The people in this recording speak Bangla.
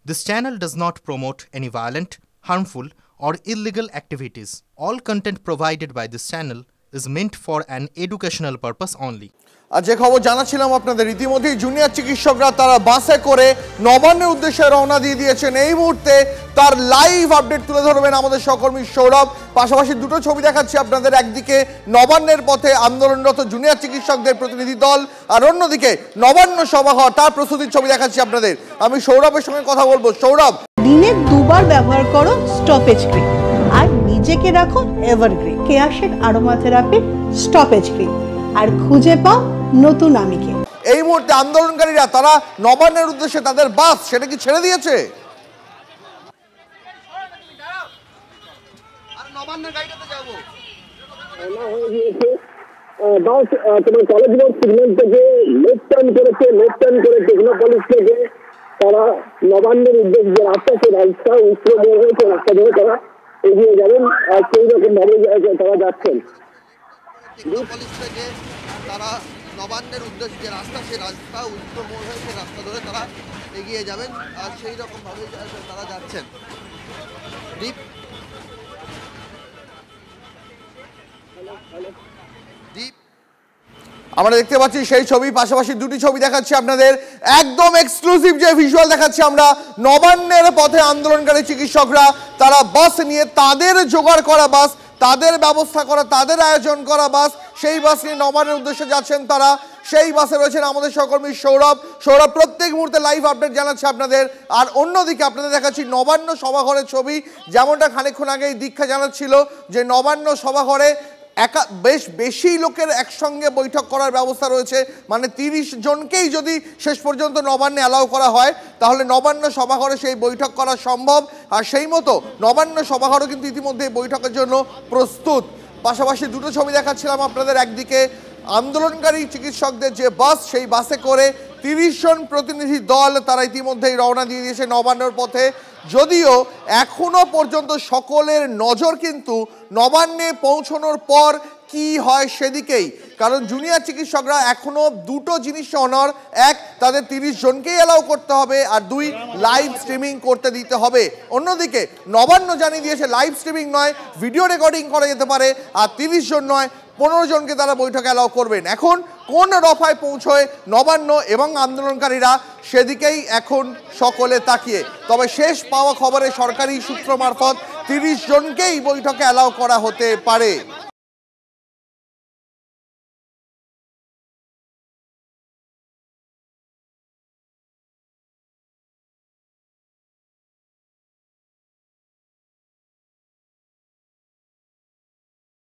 This channel does not promote any violent, harmful, or illegal activities. All content provided by this channel is meant for an educational purpose only. আর যে খবর জানাচ্ছিলাম আপনাদের, ইতিমধ্যেই জুনিয়র চিকিৎসকরা তারা বাসে করে নবান্নের উদ্দেশ্যে রওনা দিয়ে দিয়েছেন। এই মুহূর্তে তার লাইভ আপডেট তুলে ধরবেন আমাদের সহকর্মী সৌরভ। পাশাপাশি দুটো ছবি দেখাচ্ছি আপনাদের, একদিকে নবান্নের পথে আন্দোলনরত জুনিয়র চিকিৎসকদের প্রতিনিধি দল, আর অন্যদিকে নবান্ন সভা হওয়া তার প্রস্তুতির ছবি দেখাচ্ছি আপনাদের। আমি সৌরভের সঙ্গে কথা বলবো। সৌরভ, দিনে দুবার ব্যবহার করো স্টপেজ ক্রিম আর নিজেকে রাখো evergreen. Keya Seth aromatherapy stoppage cream, আর খুঁজে পাও নতুন আমিকে। এই মুহূর্তে আন্দোলনকারীরা তারা নবান্নের উদ্দেশ্যে তাদের বাস সেটা কি ছেড়ে দিয়েছে? তোমার কলেজ রোড সিগন্যাল থেকে লেফট টার্ন করে টেকনোপলিস থেকে তারা নবান্নের উদ্দেশ্যে রাস্তা, সে রাস্তা উত্তর মোড় হয়েছে, রাস্তা ধরে তারা এগিয়ে যাবেন। সেই রকম ভাবে তারা যাচ্ছেন। তারা নবান্নের উদ্দেশ্যে যে রাস্তা, সেই রাস্তা উত্তর মোড় হয়ে সেই রাস্তা ধরে তারা এগিয়ে যাবেন, আর সেই রকম ভাবে তারা যাচ্ছেন। দীপ, আমরা দেখতে পাচ্ছি সেই ছবি, পাশাপাশি দুটি ছবি দেখাচ্ছি আপনাদের, একদম এক্সক্লুসিভ যে ভিজুয়াল দেখাচ্ছি আমরা। নবান্নের পথে আন্দোলনকারী চিকিৎসকরা তারা বাস নিয়ে, তাদের জোগাড় করা বাস, তাদের ব্যবস্থা করা, তাদের আয়োজন করা বাস, সেই বাস নিয়ে নবান্নের উদ্দেশ্যে যাচ্ছেন তারা। সেই বাসে রয়েছেন আমাদের সহকর্মী সৌরভ। সৌরভ প্রত্যেক মুহূর্তে লাইভ আপডেট জানাচ্ছে আপনাদের। আর অন্যদিকে আপনাদের দেখাচ্ছি নবান্ন সভাঘরের ছবি, যেমনটা খানিকক্ষণ আগেই দীক্ষা জানাচ্ছিল যে নবান্ন সভাঘরে বেশ বেশি লোকের একসঙ্গে বৈঠক করার ব্যবস্থা রয়েছে। মানে 30 জনকেই যদি শেষ পর্যন্ত নবান্নে অ্যালাউ করা হয়, তাহলে নবান্ন সভাঘরে সেই বৈঠক করা সম্ভব। আর সেই মতো নবান্ন সভাঘরও কিন্তু ইতিমধ্যে বৈঠকের জন্য প্রস্তুত। পাশাপাশি দুটো ছবি দেখাচ্ছিলাম আপনাদের, একদিকে আন্দোলনকারী চিকিৎসকদের যে বাস, সেই বাসে করে 30 জন প্রতিনিধি দল তারা ইতিমধ্যেই রওনা দিয়ে দিয়েছে নবান্নের পথে। যদিও এখনো পর্যন্ত সকলের নজর কিন্তু নবান্নে পৌঁছানোর পর কি হয় সেদিকেই, কারণ জুনিয়র চিকিৎসকরা এখনো দুটো জিনিস অনর, এক, তাদের 30 জনকেই অ্যালাউ করতে হবে, আর দুই, লাইভ স্ট্রিমিং করতে দিতে হবে। অন্যদিকে নবান্ন জানিয়ে দিয়েছে লাইভ স্ট্রিমিং নয়, ভিডিও রেকর্ডিং করা যেতে পারে, আর 30 জন নয় 15 জনকে তারা বৈঠকে অ্যালাউ করবেন। এখন কোন দফায় পৌঁছয় নবান্ন এবং আন্দোলনকারীরা, সেদিকেই এখন সকলে তাকিয়ে। তবে শেষ পাওয়া খবরে সরকারি সূত্র মারফত 30 জনকেই বৈঠকে অ্যালাউ করা হতে পারে।